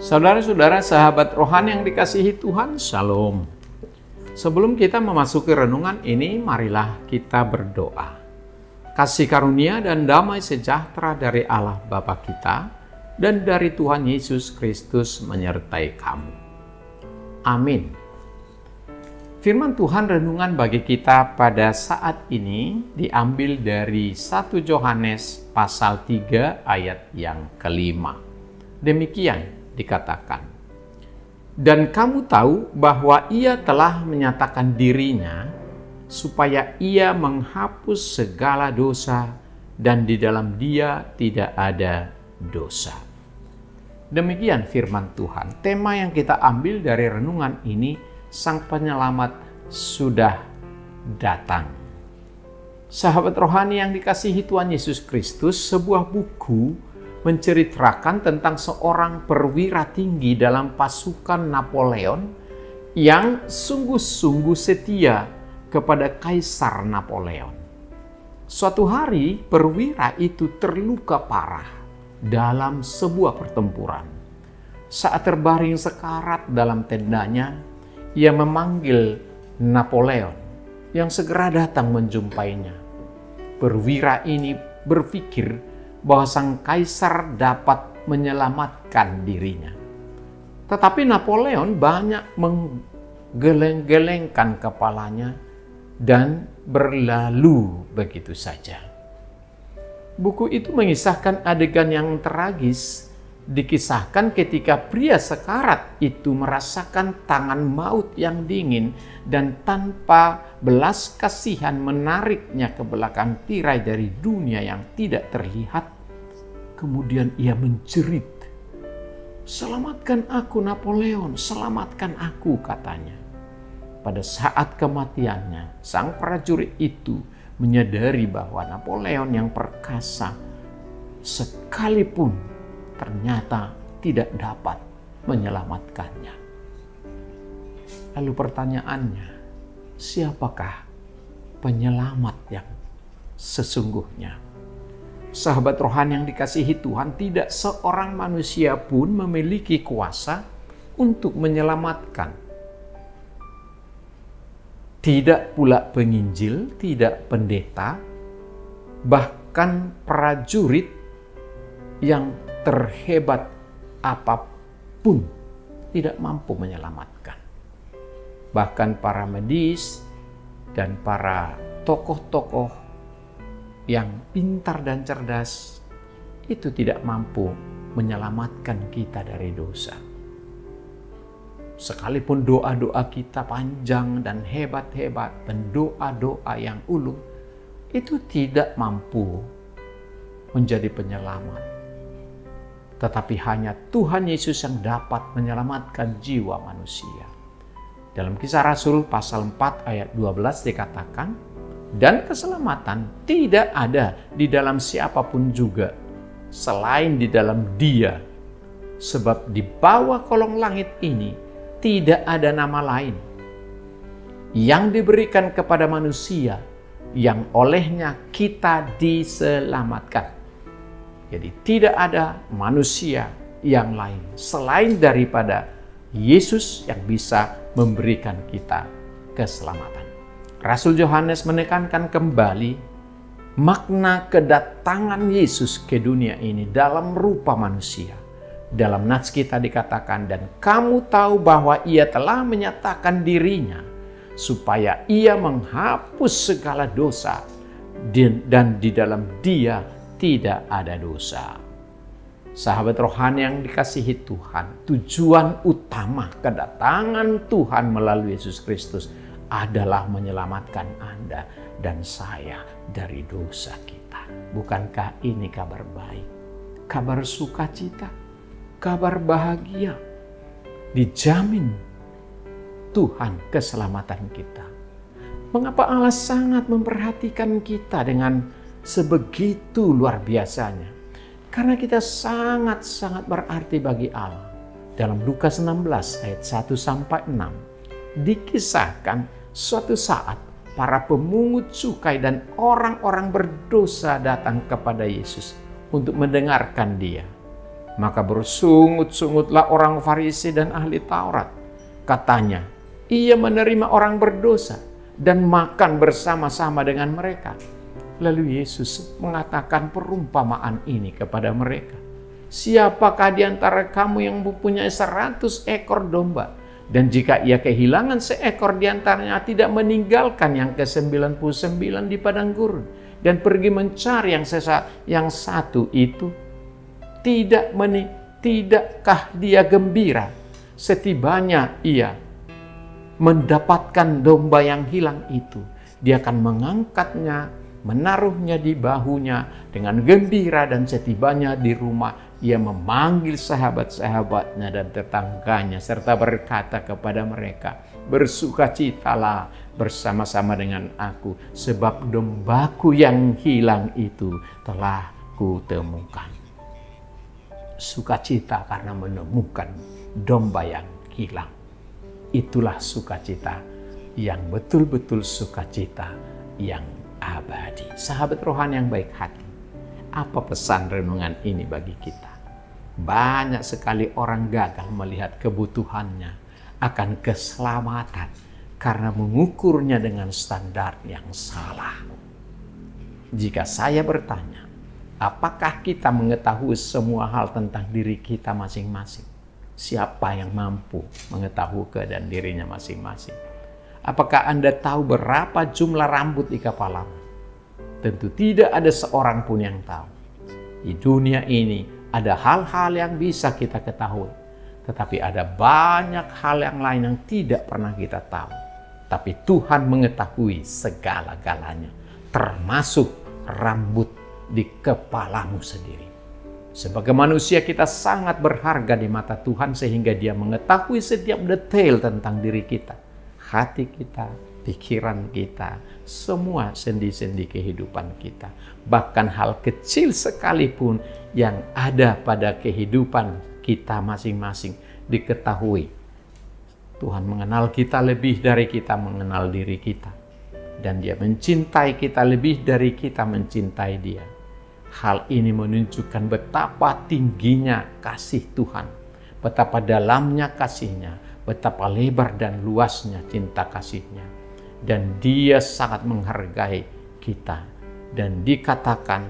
Saudara-saudara, sahabat rohani yang dikasihi Tuhan, Shalom. Sebelum kita memasuki renungan ini, marilah kita berdoa. Kasih karunia dan damai sejahtera dari Allah Bapa kita dan dari Tuhan Yesus Kristus menyertai kamu. Amin. Firman Tuhan renungan bagi kita pada saat ini diambil dari 1 Yohanes pasal 3 ayat yang kelima. Demikian dikatakan, dan kamu tahu bahwa ia telah menyatakan dirinya supaya ia menghapus segala dosa dan di dalam dia tidak ada dosa. Demikian firman Tuhan. Tema yang kita ambil dari renungan ini, Sang Penyelamat sudah datang. Sahabat rohani yang dikasihi Tuhan Yesus Kristus, sebuah buku menceritakan tentang seorang perwira tinggi dalam pasukan Napoleon yang sungguh-sungguh setia kepada Kaisar Napoleon. Suatu hari perwira itu terluka parah dalam sebuah pertempuran. Saat terbaring sekarat dalam tendanya, ia memanggil Napoleon yang segera datang menjumpainya. Perwira ini berpikir bahwa sang kaisar dapat menyelamatkan dirinya. Tetapi Napoleon banyak menggeleng-gelengkan kepalanya dan berlalu begitu saja. Buku itu mengisahkan adegan yang tragis, dikisahkan ketika pria sekarat itu merasakan tangan maut yang dingin dan tanpa belas kasihan menariknya ke belakang tirai dari dunia yang tidak terlihat. Kemudian ia menjerit, "Selamatkan aku Napoleon, selamatkan aku," katanya. Pada saat kematiannya, sang prajurit itu menyadari bahwa Napoleon yang perkasa sekalipun ternyata tidak dapat menyelamatkannya. Lalu pertanyaannya, siapakah penyelamat yang sesungguhnya? Sahabat rohani yang dikasihi Tuhan, tidak seorang manusia pun memiliki kuasa untuk menyelamatkan. Tidak pula penginjil, tidak pendeta, bahkan prajurit yang terhebat apapun tidak mampu menyelamatkan. Bahkan para medis dan para tokoh-tokoh yang pintar dan cerdas itu tidak mampu menyelamatkan kita dari dosa. Sekalipun doa-doa kita panjang dan hebat-hebat dan doa-doa yang ulung, itu tidak mampu menjadi penyelamat. Tetapi hanya Tuhan Yesus yang dapat menyelamatkan jiwa manusia. Dalam Kisah Rasul pasal 4 ayat 12 dikatakan, dan keselamatan tidak ada di dalam siapapun juga selain di dalam Dia. Sebab di bawah kolong langit ini tidak ada nama lain yang diberikan kepada manusia yang olehnya kita diselamatkan. Jadi tidak ada manusia yang lain selain daripada Yesus yang bisa memberikan kita keselamatan. Rasul Yohanes menekankan kembali makna kedatangan Yesus ke dunia ini dalam rupa manusia. Dalam nats kita dikatakan, dan kamu tahu bahwa ia telah menyatakan dirinya supaya ia menghapus segala dosa dan di dalam dia tidak ada dosa. Sahabat rohani yang dikasihi Tuhan, tujuan utama kedatangan Tuhan melalui Yesus Kristus adalah menyelamatkan Anda dan saya dari dosa kita. Bukankah ini kabar baik? Kabar sukacita, kabar bahagia. Dijamin Tuhan keselamatan kita. Mengapa Allah sangat memperhatikan kita dengan sebegitu luar biasanya? Karena kita sangat-sangat berarti bagi Allah. Dalam Lukas 16 ayat 1-6 dikisahkan suatu saat para pemungut cukai dan orang-orang berdosa datang kepada Yesus untuk mendengarkan Dia. Maka bersungut-sungutlah orang Farisi dan ahli Taurat. Katanya, ia menerima orang berdosa dan makan bersama-sama dengan mereka. Lalu Yesus mengatakan perumpamaan ini kepada mereka. Siapakah di antara kamu yang mempunyai 100 ekor domba, dan jika ia kehilangan seekor di antaranya, tidak meninggalkan yang ke-99 di padang gurun dan pergi mencari yang satu itu? Tidakkah dia gembira setibanya ia mendapatkan domba yang hilang itu? Dia akan mengangkatnya, menaruhnya di bahunya dengan gembira, dan setibanya di rumah ia memanggil sahabat-sahabatnya dan tetangganya serta berkata kepada mereka, bersukacitalah bersama-sama dengan aku, sebab dombaku yang hilang itu telah kutemukan. Sukacita karena menemukan domba yang hilang. Itulah sukacita yang betul-betul sukacita yang abadi. Sahabat rohani yang baik hati, apa pesan renungan ini bagi kita? Banyak sekali orang gagal melihat kebutuhannya akan keselamatan karena mengukurnya dengan standar yang salah. Jika saya bertanya, apakah kita mengetahui semua hal tentang diri kita masing-masing? Siapa yang mampu mengetahui keadaan dirinya masing-masing? Apakah Anda tahu berapa jumlah rambut di kepalamu? Tentu tidak ada seorang pun yang tahu. Di dunia ini ada hal-hal yang bisa kita ketahui, tetapi ada banyak hal yang lain yang tidak pernah kita tahu. Tapi Tuhan mengetahui segala-galanya, termasuk rambut di kepalamu sendiri. Sebagai manusia kita sangat berharga di mata Tuhan sehingga Dia mengetahui setiap detail tentang diri kita, hati kita, pikiran kita, semua sendi-sendi kehidupan kita. Bahkan hal kecil sekalipun yang ada pada kehidupan kita masing-masing diketahui. Tuhan mengenal kita lebih dari kita mengenal diri kita. Dan Dia mencintai kita lebih dari kita mencintai Dia. Hal ini menunjukkan betapa tingginya kasih Tuhan, betapa dalamnya kasih-Nya, betapa lebar dan luasnya cinta kasih-Nya. Dan Dia sangat menghargai kita. Dan dikatakan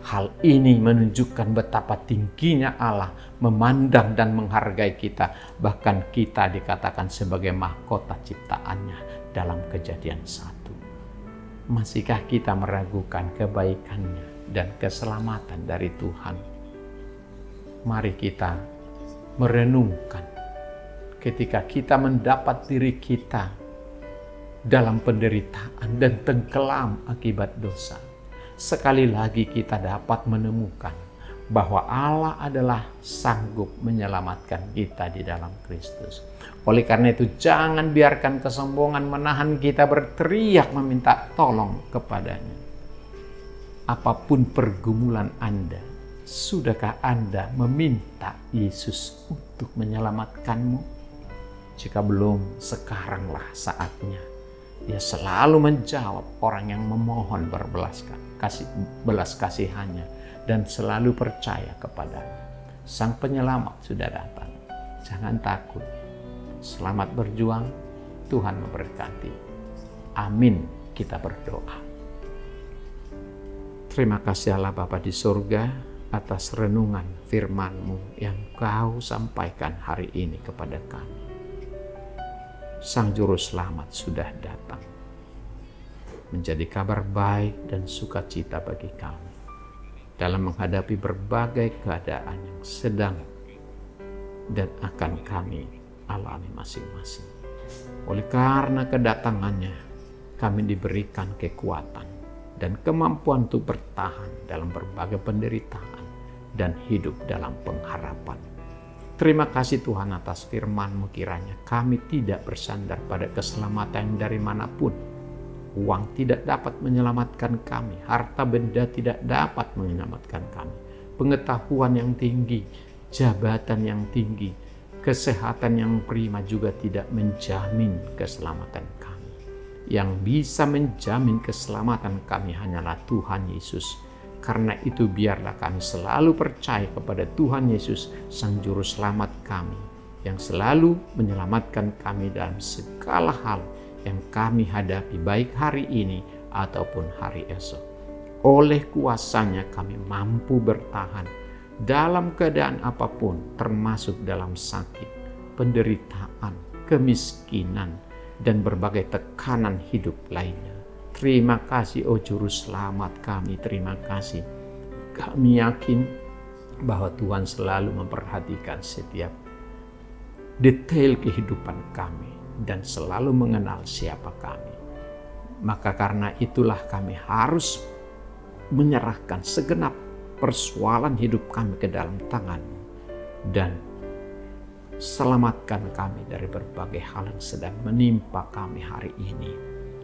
hal ini menunjukkan betapa tingginya Allah memandang dan menghargai kita. Bahkan kita dikatakan sebagai mahkota ciptaannya dalam Kejadian 1. Masihkah kita meragukan kebaikan-Nya dan keselamatan dari Tuhan? Mari kita merenungkan ketika kita mendapat diri kita dalam penderitaan dan tenggelam akibat dosa. Sekali lagi kita dapat menemukan bahwa Allah adalah sanggup menyelamatkan kita di dalam Kristus. Oleh karena itu jangan biarkan kesombongan menahan kita berteriak meminta tolong kepadanya. Apapun pergumulan Anda, sudahkah Anda meminta Yesus untuk menyelamatkanmu? Jika belum, sekaranglah saatnya. Dia selalu menjawab orang yang memohon belas kasihannya dan selalu percaya kepadanya. Sang Penyelamat sudah datang. Jangan takut. Selamat berjuang. Tuhan memberkati. Amin. Kita berdoa. Terima kasih Allah Bapa di surga atas renungan firman-Mu yang Kau sampaikan hari ini kepada kami. Sang Juru Selamat sudah datang, menjadi kabar baik dan sukacita bagi kami dalam menghadapi berbagai keadaan yang sedang dan akan kami alami masing-masing. Oleh karena kedatangannya, kami diberikan kekuatan dan kemampuan untuk bertahan dalam berbagai penderitaan dan hidup dalam pengharapan. Terima kasih Tuhan atas firman-Mu, kiranya kami tidak bersandar pada keselamatan dari manapun. Uang tidak dapat menyelamatkan kami, harta benda tidak dapat menyelamatkan kami. Pengetahuan yang tinggi, jabatan yang tinggi, kesehatan yang prima juga tidak menjamin keselamatan kami. Yang bisa menjamin keselamatan kami hanyalah Tuhan Yesus. Karena itu biarlah kami selalu percaya kepada Tuhan Yesus, Sang Juru Selamat kami, yang selalu menyelamatkan kami dalam segala hal yang kami hadapi, baik hari ini ataupun hari esok. Oleh kuasa-Nya kami mampu bertahan dalam keadaan apapun, termasuk dalam sakit, penderitaan, kemiskinan, dan berbagai tekanan hidup lainnya. Terima kasih, oh Juru Selamat kami, terima kasih. Kami yakin bahwa Tuhan selalu memperhatikan setiap detail kehidupan kami dan selalu mengenal siapa kami. Maka karena itulah kami harus menyerahkan segenap persoalan hidup kami ke dalam tangan-Mu dan selamatkan kami dari berbagai hal yang sedang menimpa kami hari ini.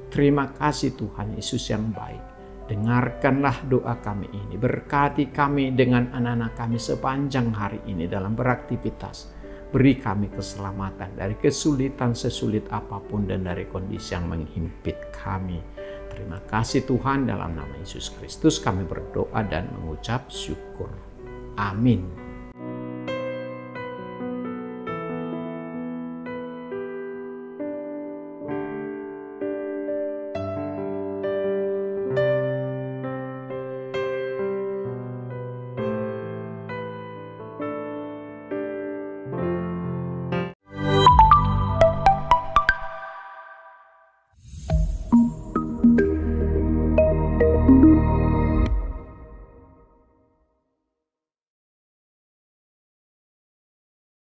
Terima kasih Tuhan Yesus yang baik. Dengarkanlah doa kami ini. Berkati kami dengan anak-anak kami sepanjang hari ini dalam beraktivitas. Beri kami keselamatan dari kesulitan sesulit apapun dan dari kondisi yang menghimpit kami. Terima kasih Tuhan, dalam nama Yesus Kristus kami berdoa dan mengucap syukur. Amin.